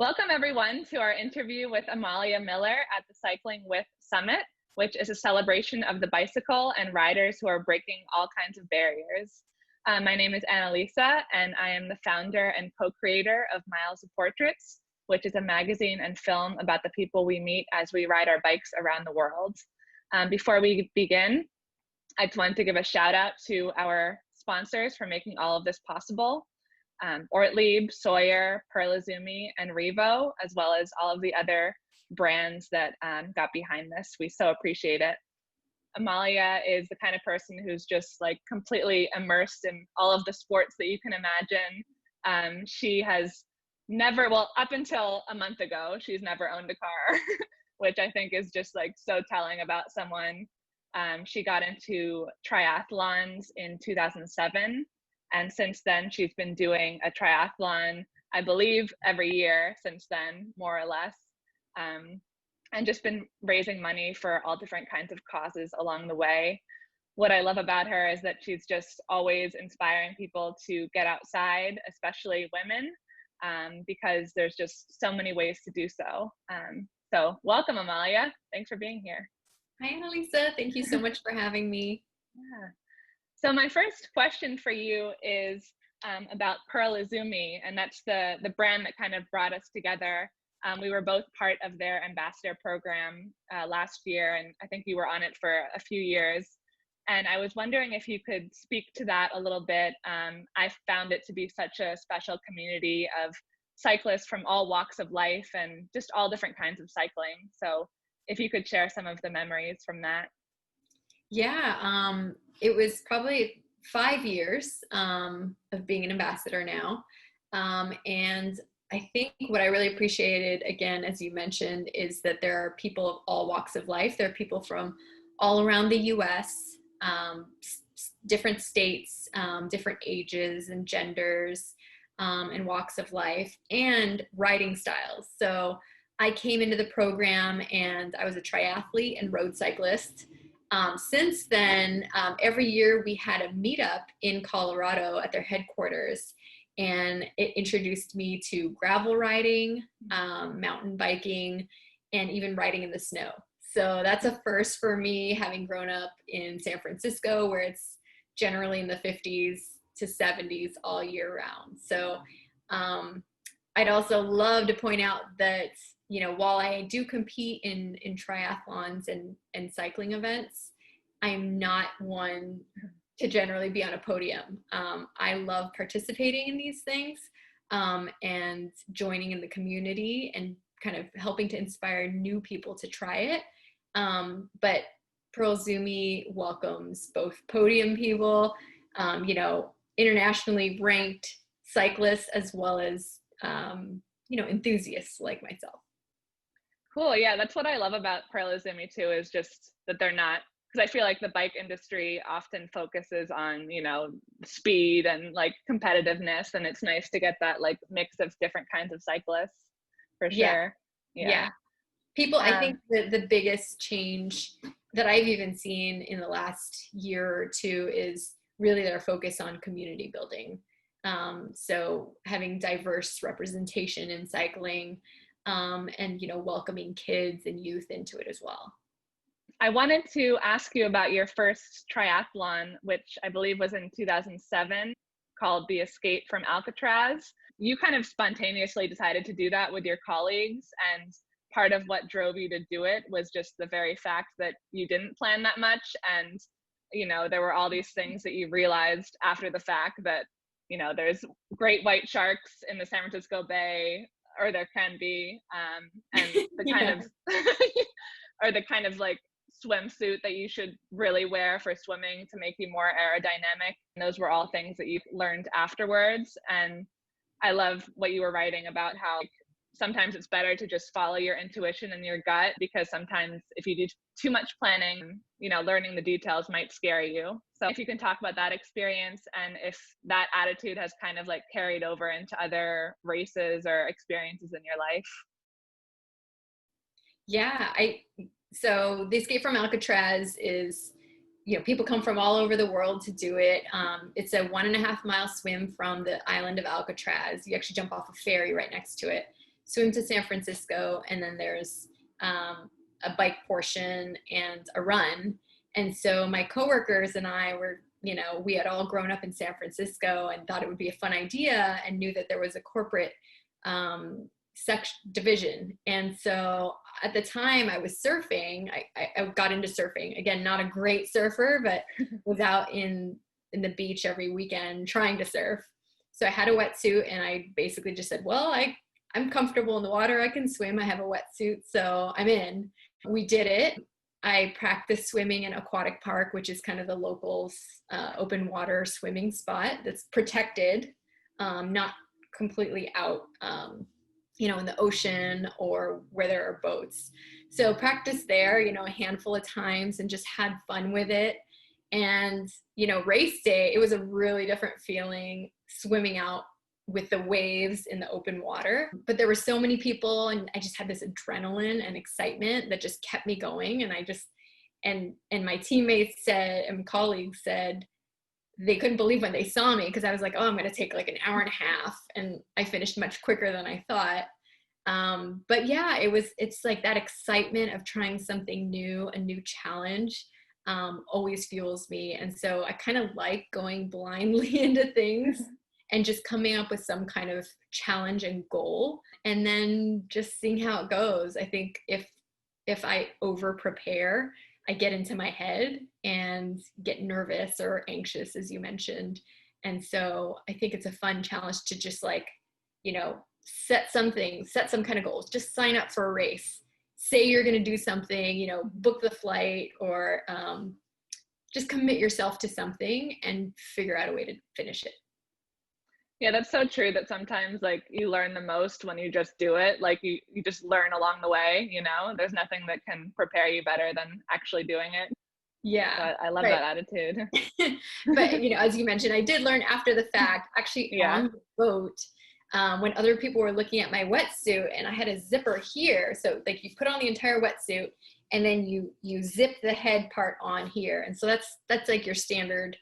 Welcome everyone to our interview with Amalia Miller at the Cycling With Summit, which is a celebration of the bicycle and riders who are breaking all kinds of barriers. My name is Annalisa, and I am the founder and co-creator of Miles of Portraits, which is a magazine and film about the people we meet as we ride our bikes around the world. Before we begin, I just wanted to give a shout out to our sponsors for making all of this possible. Ortlieb, Sawyer, iZUMi, and Revo, as well as all of the other brands that got behind this. We so appreciate it. Amalia is the kind of person who's just like completely immersed in all of the sports that you can imagine. She has never, well, up until a month ago, she's never owned a car, which I think is just like so telling about someone. She got into triathlons in 2007. And since then, she's been doing a triathlon, I believe, every year since then, more or less, and just been raising money for all different kinds of causes along the way. What I love about her is that she's just always inspiring people to get outside, especially women, because there's just so many ways to do so. So welcome, Amalia. Thanks for being here. Hi, Annalisa. Thank you so much for having me. Yeah. So my first question for you is about iZUMi, and that's the brand that kind of brought us together. We were both part of their ambassador program last year, and I think you were on it for a few years. And I was wondering if you could speak to that a little bit. I found it to be such a special community of cyclists from all walks of life and just all different kinds of cycling. So if you could share some of the memories from that. Yeah, it was probably 5 years of being an ambassador now. And I think what I really appreciated, again, as you mentioned, is that there are people of all walks of life. There are people from all around the US, different states, different ages and genders and walks of life, and riding styles. So I came into the program and I was a triathlete and road cyclist. Since then, every year we had a meetup in Colorado at their headquarters, and it introduced me to gravel riding, mountain biking, and even riding in the snow. So that's a first for me, having grown up in San Francisco, where it's generally in the 50s to 70s all year round. So I'd also love to point out that, you know, while I do compete in triathlons and cycling events, I'm not one to generally be on a podium. I love participating in these things and joining in the community and kind of helping to inspire new people to try it. But iZUMi welcomes both podium people, you know, internationally ranked cyclists, as well as, you know, enthusiasts like myself. Cool. Yeah, that's what I love about iZUMi too, is just that they're not, because I feel like the bike industry often focuses on, you know, speed and like competitiveness, and it's nice to get that like mix of different kinds of cyclists for sure. Yeah. People, I think the biggest change that I've even seen in the last year or two is really their focus on community building. So having diverse representation in cycling, and, you know, welcoming kids and youth into it as well. I wanted to ask you about your first triathlon, which I believe was in 2007, called the Escape from Alcatraz. You kind of spontaneously decided to do that with your colleagues, and part of what drove you to do it was just the very fact that you didn't plan that much, and, you know, there were all these things that you realized after the fact that, you know, there's great white sharks in the San Francisco Bay, or there can be, and the kind of, or the kind of like swimsuit that you should really wear for swimming to make you more aerodynamic. And those were all things that you learned afterwards. And I love what you were writing about how sometimes it's better to just follow your intuition and your gut, because sometimes if you do too much planning, you know, learning the details might scare you. So if you can talk about that experience, and if that attitude has kind of like carried over into other races or experiences in your life. Yeah, so the Escape from Alcatraz is, you know, people come from all over the world to do it. It's a 1.5 mile swim from the island of Alcatraz. You actually jump off a ferry right next to it swim to San Francisco, and then there's a bike portion and a run. And so my coworkers and I were, we had all grown up in San Francisco and thought it would be a fun idea, and knew that there was a corporate division. And so at the time I was surfing, I got into surfing. Again, not a great surfer, but was out in the beach every weekend trying to surf. So I had a wetsuit, and I basically just said, well, I'm comfortable in the water. I can swim. I have a wetsuit, so I'm in. We did it. I practiced swimming in Aquatic Park, which is kind of the locals' open water swimming spot that's protected, not completely out, in the ocean or where there are boats. So practiced there, a handful of times, and just had fun with it. And, race day, it was a really different feeling swimming out with the waves in the open water. But there were so many people, and I just had this adrenaline and excitement that just kept me going. And I just, and my teammates said, and colleagues said, they couldn't believe when they saw me, because I was like, oh, I'm going to take like an hour and a half. And I finished much quicker than I thought. But yeah, it's like that excitement of trying something new, a new challenge, always fuels me. And so I kind of like going blindly into things and just coming up with some kind of challenge and goal, and then just seeing how it goes. I think if I over prepare, I get into my head and get nervous or anxious, as you mentioned. And so I think it's a fun challenge to just set some kind of goals. Just sign up for a race. Say you're going to do something, book the flight, or just commit yourself to something and figure out a way to finish it. Yeah, that's so true, that sometimes like you learn the most when you just do it. Like you just learn along the way, there's nothing that can prepare you better than actually doing it. Yeah. So I love that attitude. But, as you mentioned, I did learn after the fact, actually on the boat, when other people were looking at my wetsuit, and I had a zipper here. So like you put on the entire wetsuit, and then you zip the head part on here. And so that's like your standard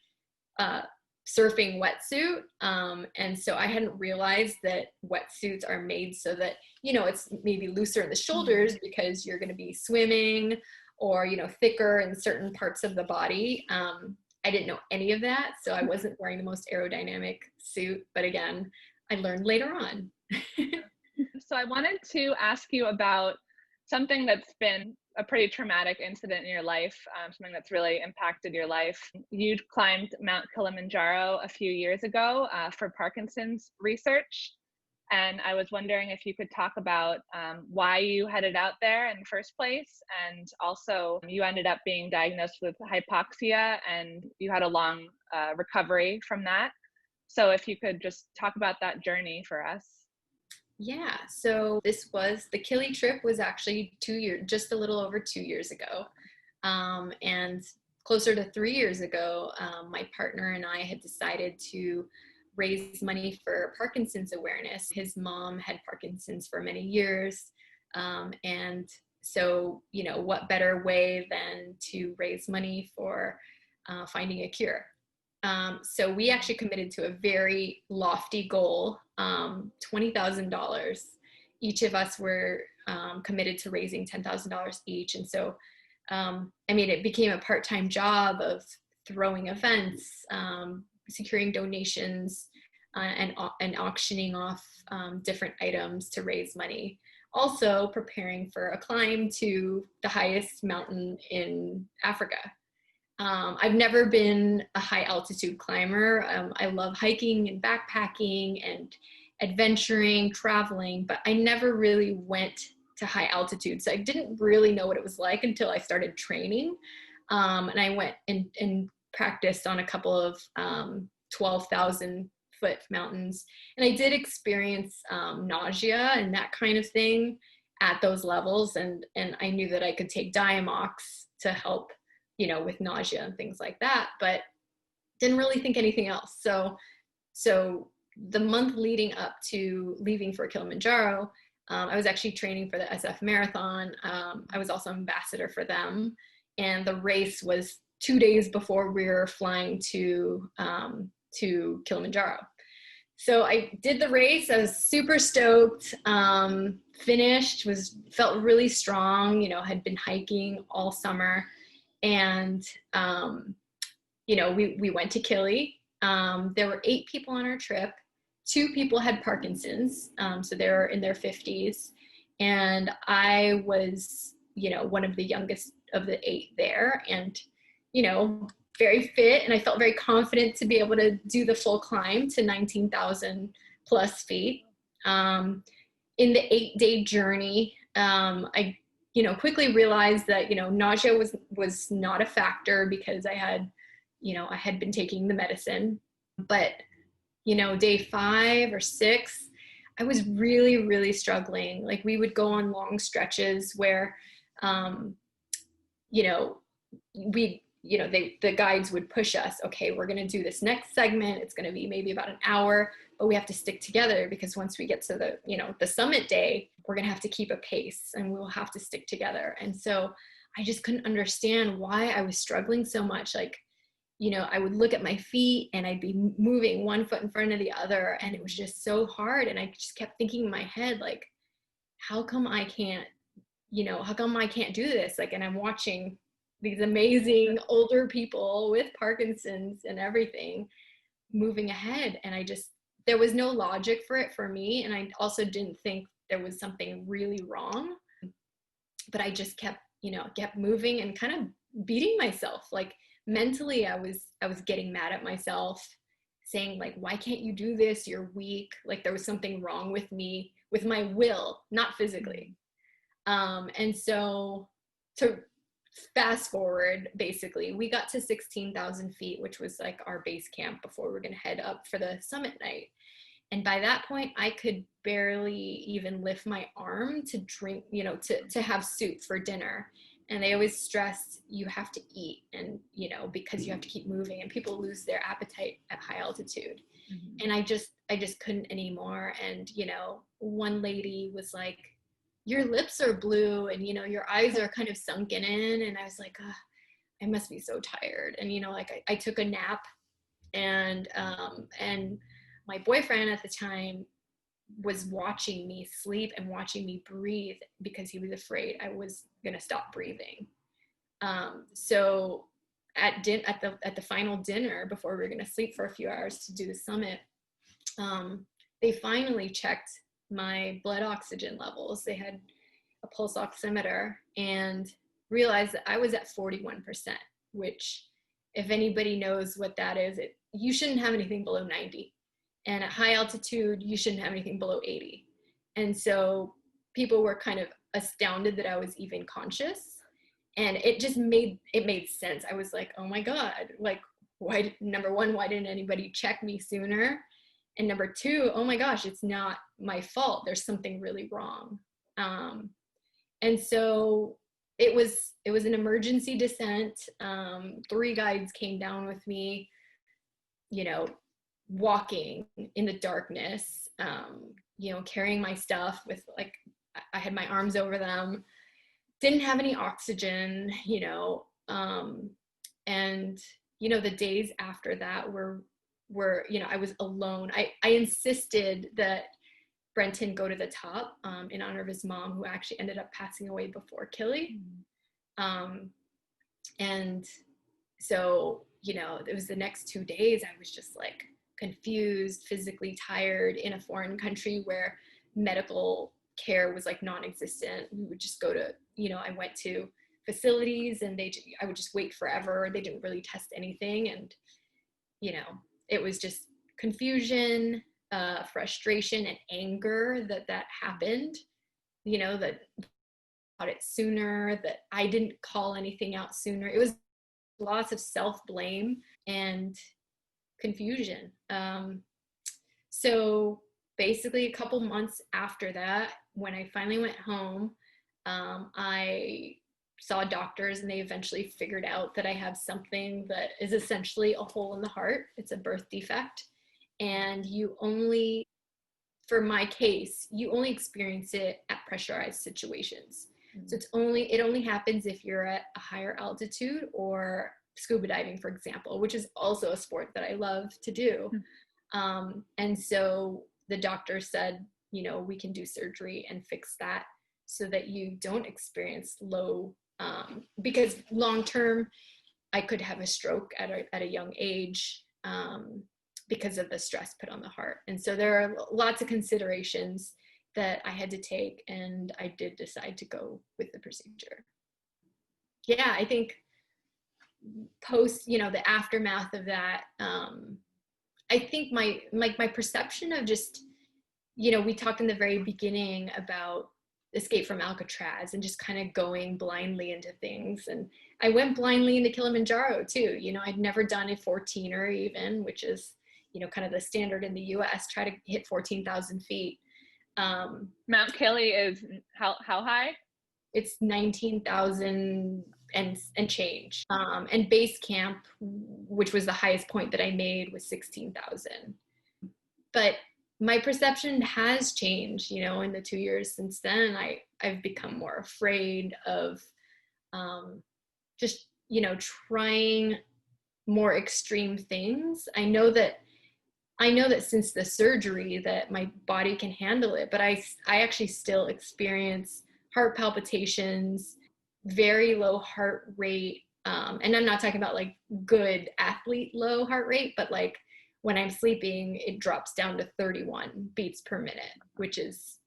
surfing wetsuit. And so I hadn't realized that wetsuits are made so that, it's maybe looser in the shoulders because you're going to be swimming, or, thicker in certain parts of the body. I didn't know any of that. So I wasn't wearing the most aerodynamic suit, but again, I learned later on. So I wanted to ask you about something that's been a pretty traumatic incident in your life, something that's really impacted your life. You climbed Mount Kilimanjaro a few years ago for Parkinson's research. And I was wondering if you could talk about why you headed out there in the first place. And also you ended up being diagnosed with hypoxia, and you had a long recovery from that. So if you could just talk about that journey for us. Yeah, so the Kili trip was actually just a little over 2 years ago. And closer to 3 years ago, my partner and I had decided to raise money for Parkinson's awareness. His mom had Parkinson's for many years. And so, what better way than to raise money for finding a cure? So we actually committed to a very lofty goal, $20,000. Each of us were committed to raising $10,000 each. And so, it became a part-time job of throwing events, securing donations, and auctioning off different items to raise money. Also preparing for a climb to the highest mountain in Africa. I've never been a high altitude climber. I love hiking and backpacking and adventuring, traveling, but I never really went to high altitude. So I didn't really know what it was like until I started training. And I went and practiced on a couple of 12,000 foot mountains. And I did experience nausea and that kind of thing at those levels. And I knew that I could take Diamox to help, with nausea and things like that, but didn't really think anything else. So the month leading up to leaving for Kilimanjaro, I was actually training for the SF Marathon. I was also ambassador for them. And the race was 2 days before we were flying to Kilimanjaro. So I did the race. I was super stoked. Finished, felt really strong, had been hiking all summer. And, we went to Kili. There were 8 people on our trip. 2 people had Parkinson's. So they were in their 50s. And I was, one of the youngest of the 8 there, and, very fit. And I felt very confident to be able to do the full climb to 19,000 plus feet. In the 8-day journey, I, quickly realized that, nausea was not a factor because I had been taking the medicine. But, day 5 or 6, I was really, really struggling. Like, we would go on long stretches where, the guides would push us, okay, we're going to do this next segment. It's going to be maybe about an hour, but we have to stick together because once we get to the summit day, we're going to have to keep a pace and we will have to stick together. And so I just couldn't understand why I was struggling so much. Like, I would look at my feet and I'd be moving one foot in front of the other, and it was just so hard. And I just kept thinking in my head, like, how come I can't do this? Like, and I'm watching these amazing older people with Parkinson's and everything moving ahead. And there was no logic for it for me. And I also didn't think there was something really wrong, but I just kept moving and kind of beating myself. Like, mentally, I was getting mad at myself, saying, like, why can't you do this? You're weak. Like, there was something wrong with me, with my will, not physically. And so to fast forward, basically, we got to 16,000 feet, which was like our base camp before we were going to head up for the summit night. And by that point, I could barely even lift my arm to drink, to have soup for dinner. And they always stress you have to eat, and, because you have to keep moving, and people lose their appetite at high altitude. Mm-hmm. And I just couldn't anymore. And, one lady was like, your lips are blue and, your eyes are kind of sunken in. And I was like, I must be so tired. And, I took a nap, and my boyfriend at the time was watching me sleep and watching me breathe because he was afraid I was going to stop breathing. So at the final dinner, before we were going to sleep for a few hours to do the summit, they finally checked my blood oxygen levels. They had a pulse oximeter and realized that I was at 41%, which, if anybody knows what that is, you shouldn't have anything below 90. And at high altitude, you shouldn't have anything below 80. And so people were kind of astounded that I was even conscious. And it made sense. I was like, oh my God, like, number one, why didn't anybody check me sooner? And number two, oh my gosh, it's not my fault. There's something really wrong. And so it was an emergency descent. 3 guides came down with me, walking in the darkness, carrying my stuff with, like, I had my arms over them, didn't have any oxygen, and, the days after that were, I was alone. I insisted that Brenton go to the top, in honor of his mom, who actually ended up passing away before Kili. And so, it was the next 2 days, I was just like confused, physically tired, in a foreign country where medical care was like non-existent. We would just go to, I went to facilities and I would just wait forever. They didn't really test anything. And, it was just confusion, frustration and anger that happened, that got it sooner, that I didn't call anything out sooner. It was lots of self-blame and confusion. So basically a couple months after that, when I finally went home, I saw doctors, and they eventually figured out that I have something that is essentially a hole in the heart. It's a birth defect. And for my case, you only experience it at pressurized situations. So it only happens if you're at a higher altitude or scuba diving, for example, which is also a sport that I love to do. And so the doctor said, you know, we can do surgery and fix that so that you don't experience low, because long term, I could have a stroke at a young age because of the stress put on the heart. And so there are lots of considerations that I had to take, and I did decide to go with the procedure. Yeah, I think post, you know, the aftermath of that, I think my perception of just, you know, we talked in the very beginning about Escape from Alcatraz and just kind of going blindly into things. And I went blindly into Kilimanjaro too. You know, I'd never done a 14er even, which is, you know, kind of the standard in the US, try to hit 14,000 feet. Mount Kili is how high? It's 19,000 and change. And base camp, which was the highest point that I made, was 16,000. But my perception has changed, you know, in the 2 years since then. I've become more afraid of just, you know, trying more extreme things. I know that since the surgery that my body can handle it, but I actually still experience heart palpitations, very low heart rate. And I'm not talking about like good athlete low heart rate, but like when I'm sleeping, it drops down to 31 beats per minute, which is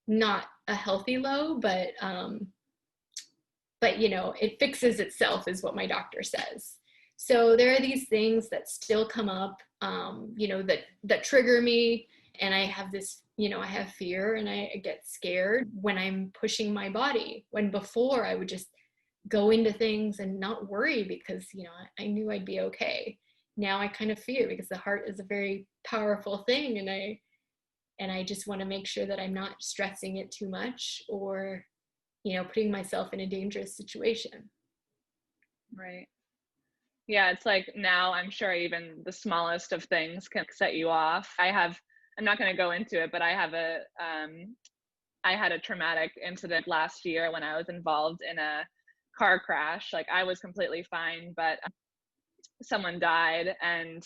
not a healthy low, but you know, it fixes itself is what my doctor says. So there are these things that still come up, you know, that trigger me. And I have this, you know, I have fear and I get scared when I'm pushing my body, when before I would just go into things and not worry because, you know, I knew I'd be okay. Now I kind of fear because the heart is a very powerful thing, and I just want to make sure that I'm not stressing it too much or, you know, putting myself in a dangerous situation. Right. Yeah, it's like now I'm sure even the smallest of things can set you off. I'm not going to go into it, but I had a traumatic incident last year when I was involved in a car crash. Like I was completely fine, but someone died, and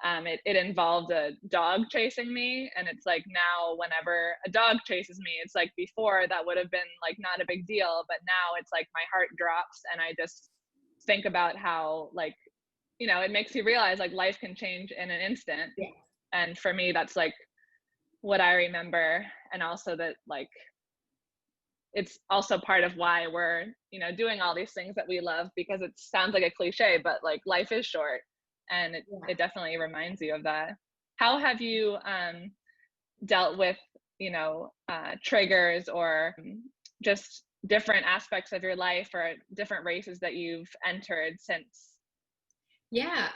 it involved a dog chasing me. And it's like now whenever a dog chases me, it's like before that would have been like not a big deal, but now it's like my heart drops and I just think about how, like, you know, it makes you realize like life can change in an instant. Yeah. And for me, that's like what I remember. And also that like it's also part of why we're, you know, doing all these things that we love, because it sounds like a cliche, but like life is short, and it definitely reminds you of that. How have you dealt with, you know, triggers or just different aspects of your life or different races that you've entered since? Yeah.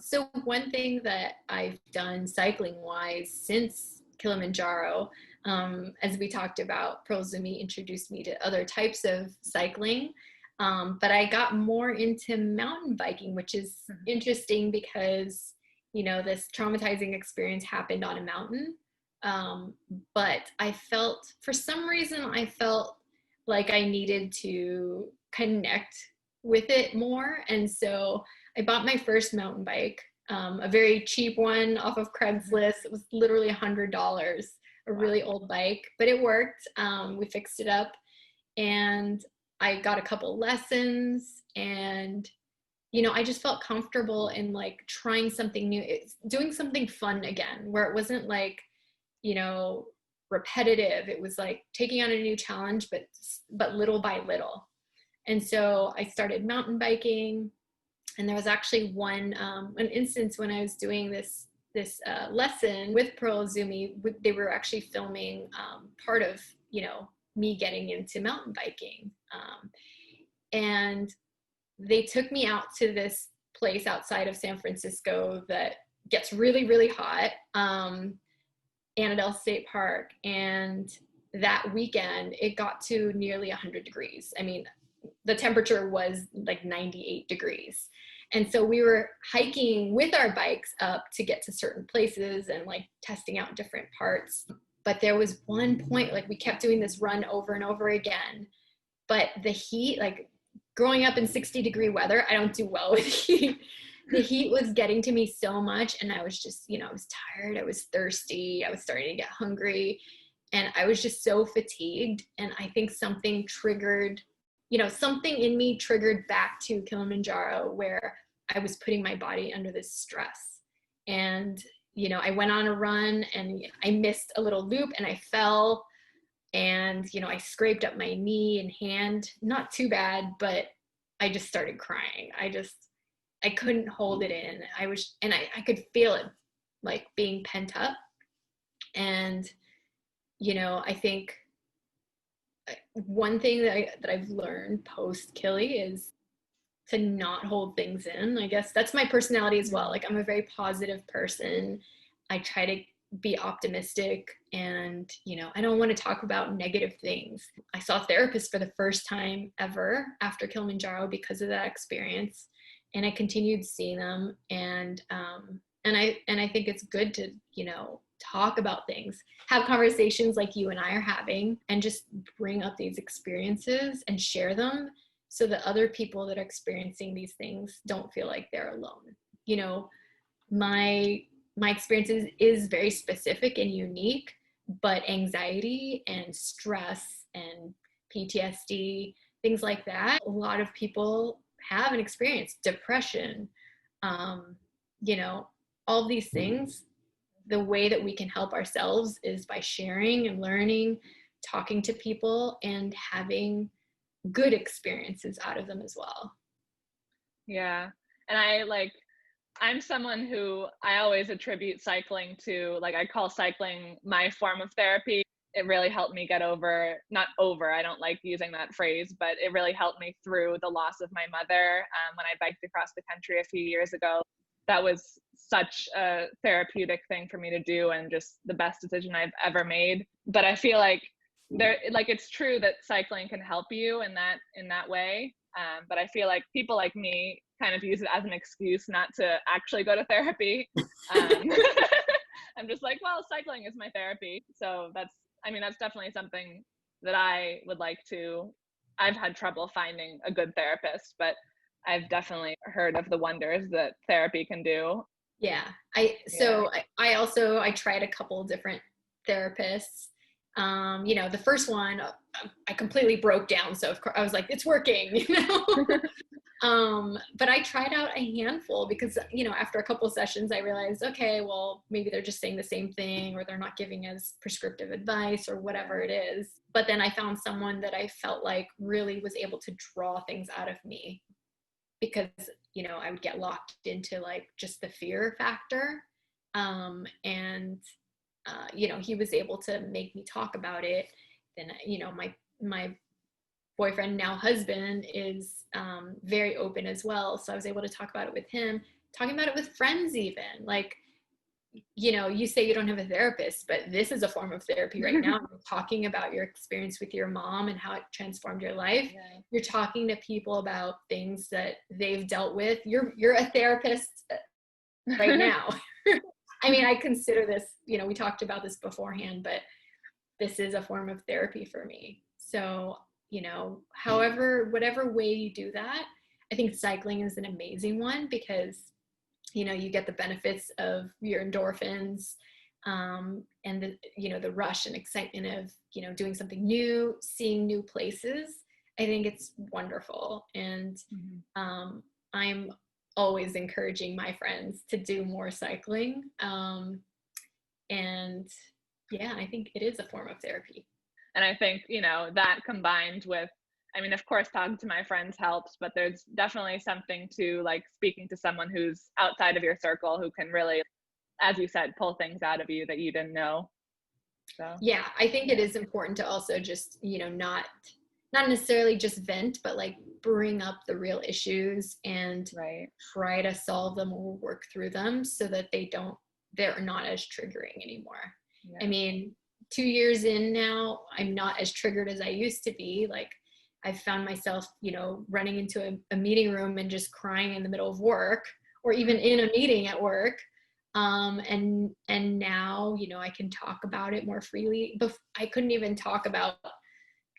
So one thing that I've done cycling wise since Kilimanjaro, as we talked about, iZUMi introduced me to other types of cycling, but I got more into mountain biking, which is interesting because, you know, this traumatizing experience happened on a mountain, but for some reason, I felt like I needed to connect with it more, and so I bought my first mountain bike, a very cheap one off of Craigslist. It was literally $100, a really old bike, but it worked. We fixed it up and I got a couple lessons, and, you know, I just felt comfortable in like trying something new, doing something fun again, where it wasn't like, you know, repetitive. It was like taking on a new challenge, but little by little. And so I started mountain biking. And there was actually an instance when I was doing this lesson with iZUMi. They were actually filming part of, you know, me getting into mountain biking, and they took me out to this place outside of San Francisco that gets really, really hot, Annandale State Park, and that weekend it got to nearly 100 degrees. I mean, the temperature was like 98 degrees. And so we were hiking with our bikes up to get to certain places and like testing out different parts. But there was one point, like we kept doing this run over and over again. But the heat, like growing up in 60-degree weather, I don't do well with heat. the heat was getting to me so much, and I was just, I was tired, I was thirsty, I was starting to get hungry, and I was just so fatigued. And I think something triggered, something in me triggered back to Kilimanjaro, where I was putting my body under this stress. And, I went on a run and I missed a little loop and I fell, and, I scraped up my knee and hand, not too bad, but I just started crying. I couldn't hold it in. I could feel it like being pent up. And, I think one thing that I've learned post Kili is to not hold things in. I guess that's my personality as well. Like, I'm a very positive person. I try to be optimistic, and, I don't want to talk about negative things. I saw a therapist for the first time ever after Kilimanjaro because of that experience. And I continued seeing them. And I think it's good to, talk about things, have conversations like you and I are having, and just bring up these experiences and share them so that other people that are experiencing these things don't feel like they're alone. My experience is very specific and unique, but anxiety and stress and PTSD, things like that, a lot of people have an experience. Depression, all these things. The way that we can help ourselves is by sharing and learning, talking to people, and having good experiences out of them as well. Yeah. And I'm someone who I always attribute cycling to, I call cycling my form of therapy. It really helped me get not over, I don't like using that phrase, but it really helped me through the loss of my mother when I biked across the country a few years ago. That was such a therapeutic thing for me to do, and just the best decision I've ever made. But I feel like it's true that cycling can help you in that way. But I feel like people like me kind of use it as an excuse not to actually go to therapy. I'm just like, well, cycling is my therapy. So that's definitely something that I would like to. I've had trouble finding a good therapist, but I've definitely heard of the wonders that therapy can do. Yeah. I tried a couple different therapists. The first one, I completely broke down. So of course I was like, it's working, but I tried out a handful because, after a couple of sessions, I realized, okay, well, maybe they're just saying the same thing, or they're not giving as prescriptive advice or whatever it is. But then I found someone that I felt like really was able to draw things out of me, because, I would get locked into just the fear factor. He was able to make me talk about it. Then, my boyfriend, now husband, is very open as well. So I was able to talk about it with him, talking about it with friends even. You say you don't have a therapist, but this is a form of therapy right now. You're talking about your experience with your mom and how it transformed your life. Yeah. You're talking to people about things that they've dealt with. You're a therapist right now. I consider this, we talked about this beforehand, but this is a form of therapy for me. So, whatever way you do that, I think cycling is an amazing one, because you get the benefits of your endorphins, and the rush and excitement of, doing something new, seeing new places. I think it's wonderful. And I'm always encouraging my friends to do more cycling. And yeah, I think it is a form of therapy. And I think, that combined with, of course, talking to my friends helps, but there's definitely something to speaking to someone who's outside of your circle, who can really, as you said, pull things out of you that you didn't know. So yeah, I think it is important to also just, not necessarily just vent, but bring up the real issues and try to solve them or work through them so that they're not as triggering anymore. Yeah. 2 years in now, I'm not as triggered as I used to be. I've found myself, running into a meeting room and just crying in the middle of work, or even in a meeting at work. And now, I can talk about it more freely. But I couldn't even talk about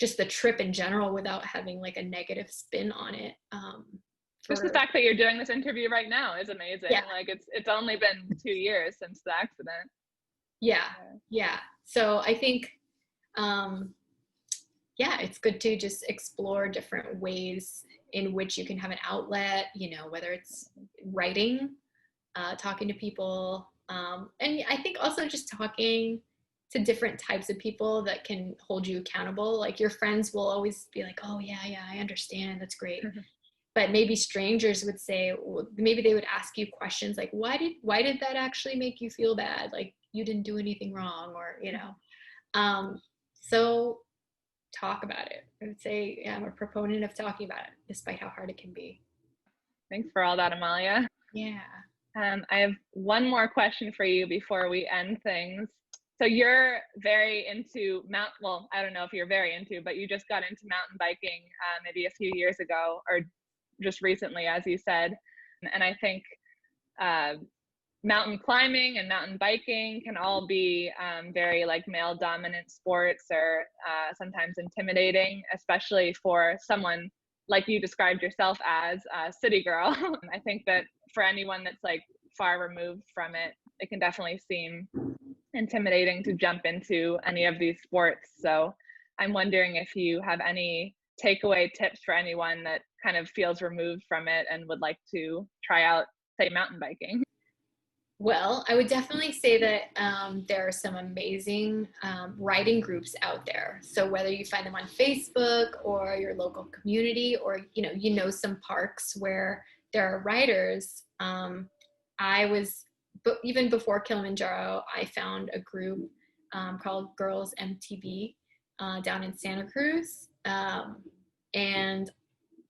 just the trip in general without having a negative spin on it, Just the fact that you're doing this interview right now is amazing. Yeah. Like it's only been 2 years since the accident. Yeah. So I think, it's good to just explore different ways in which you can have an outlet, whether it's writing, talking to people. And I think also just talking to different types of people that can hold you accountable. Like your friends will always be like, oh yeah, I understand. That's great. But maybe strangers would say, maybe they would ask you questions like, why did that actually make you feel bad? Like you didn't do anything wrong, or, so talk about it. I would say, I'm a proponent of talking about it, despite how hard it can be. Thanks for all that, Amalia. Yeah. I have one more question for you before we end things. So you're very into I don't know if you're very into, but you just got into mountain biking maybe a few years ago, or just recently, as you said. And I think mountain climbing and mountain biking can all be very like male dominant sports, or sometimes intimidating, especially for someone like you described yourself as a city girl. I think that for anyone that's like far removed from it, it can definitely seem intimidating to jump into any of these sports. So I'm wondering if you have any takeaway tips for anyone that kind of feels removed from it and would like to try out, say, mountain biking. Well, I would definitely say that there are some amazing riding groups out there. So whether you find them on Facebook or your local community, or some parks where there are riders. But even before Kilimanjaro, I found a group called Girls MTB down in Santa Cruz, and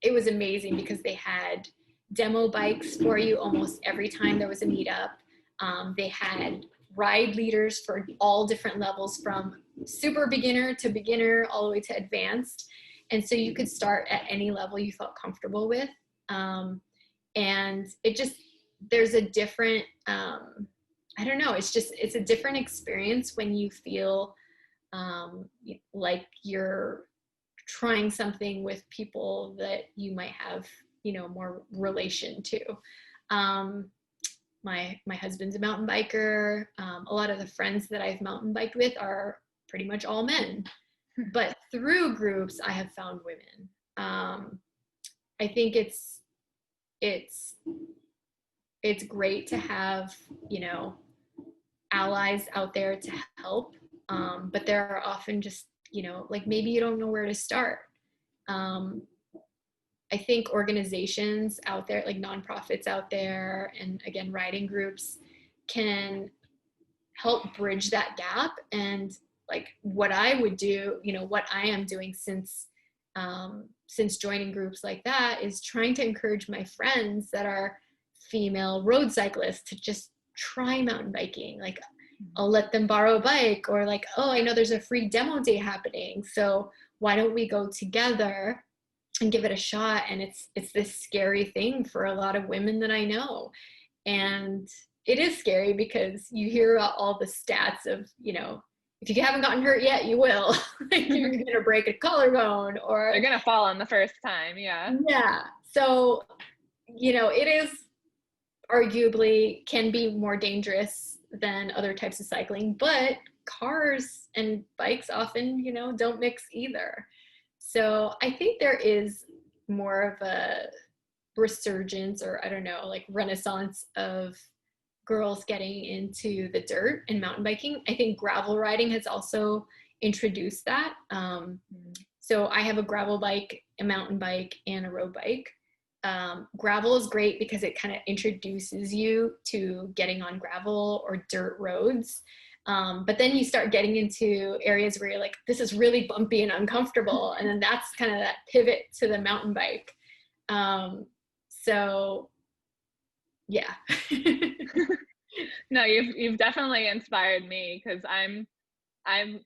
it was amazing because they had demo bikes for you almost every time there was a meetup. They had ride leaders for all different levels, from super beginner to beginner all the way to advanced. And so you could start at any level you felt comfortable with. And there's a different, it's a different experience when you feel like you're trying something with people that you might have, more relation to. My husband's a mountain biker. A lot of the friends that I've mountain biked with are pretty much all men, but through groups I have found women. I think it's great to have, allies out there to help. But there are often just, like maybe you don't know where to start. I think organizations out there, like nonprofits out there, and again, riding groups can help bridge that gap. And like what I would do, what I am doing since joining groups like that, is trying to encourage my friends that are female road cyclists to just try mountain biking. Like I'll let them borrow a bike, or like, oh, I know there's a free demo day happening, so why don't we go together and give it a shot? And it's this scary thing for a lot of women that I know. And it is scary because you hear all the stats of, if you haven't gotten hurt yet, you will. You're going to break a collarbone, or you're going to fall on the first time. Yeah. So, it is arguably can be more dangerous than other types of cycling, but cars and bikes often, don't mix either. So I think there is more of a resurgence, or I don't know, like renaissance of girls getting into the dirt and mountain biking. I think gravel riding has also introduced that. So I have a gravel bike, a mountain bike, and a road bike. Gravel is great because it kind of introduces you to getting on gravel or dirt roads. But then you start getting into areas where you're like, this is really bumpy and uncomfortable. And then that's kind of that pivot to the mountain bike. So yeah. No, you've definitely inspired me, because I'm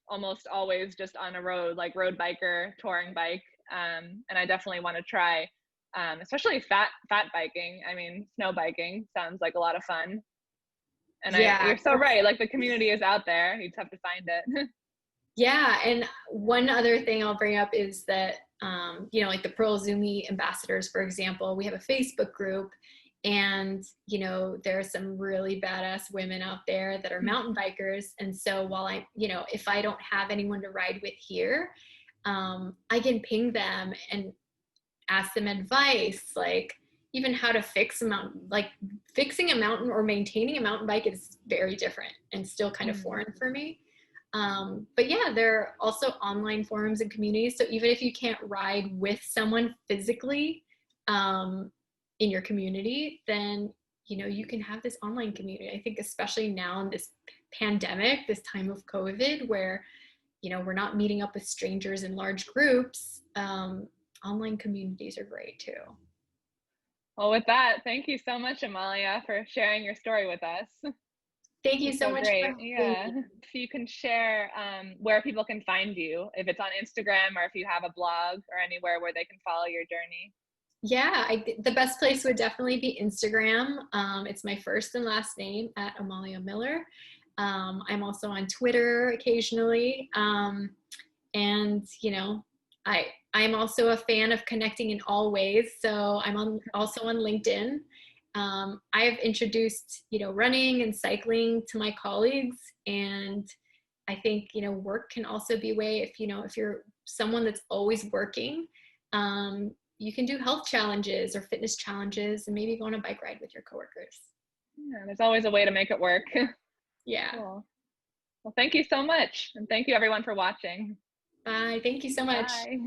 almost always just on a road, like road biker, touring bike. And I definitely want to try, especially fat biking. I mean, snow biking sounds like a lot of fun. And you're so right. Like the community is out there. You just have to find it. Yeah. And one other thing I'll bring up is that you know, like the Pearl iZUMi ambassadors, for example, we have a Facebook group, and, you know, there are some really badass women out there that are mountain bikers. And so while you know, if I don't have anyone to ride with here, I can ping them and ask them advice, like even how to fix a mountain. Like fixing a mountain or maintaining a mountain bike is very different and still kind of foreign for me. But yeah, there are also online forums and communities. So even if you can't ride with someone physically in your community, then, you know, you can have this online community. I think especially now in this pandemic, this time of COVID, where, you know, we're not meeting up with strangers in large groups, online communities are great too. Well, with that, thank you so much, Amalia, for sharing your story with us. Thank you so much Great. for Yeah. If you can share where people can find you, if it's on Instagram or if you have a blog or anywhere where they can follow your journey. Yeah, the best place would definitely be Instagram. It's my first and last name at Amalia Miller. I'm also on Twitter occasionally. And, you know, I'm also a fan of connecting in all ways. So I'm also on LinkedIn. I've introduced, you know, running and cycling to my colleagues. And I think, you know, work can also be a way, if, you know, if you're someone that's always working, you can do health challenges or fitness challenges and maybe go on a bike ride with your coworkers. Yeah, there's always a way to make it work. Yeah. Cool. Well, thank you so much. And thank you everyone for watching. Bye. Thank you so much. Bye.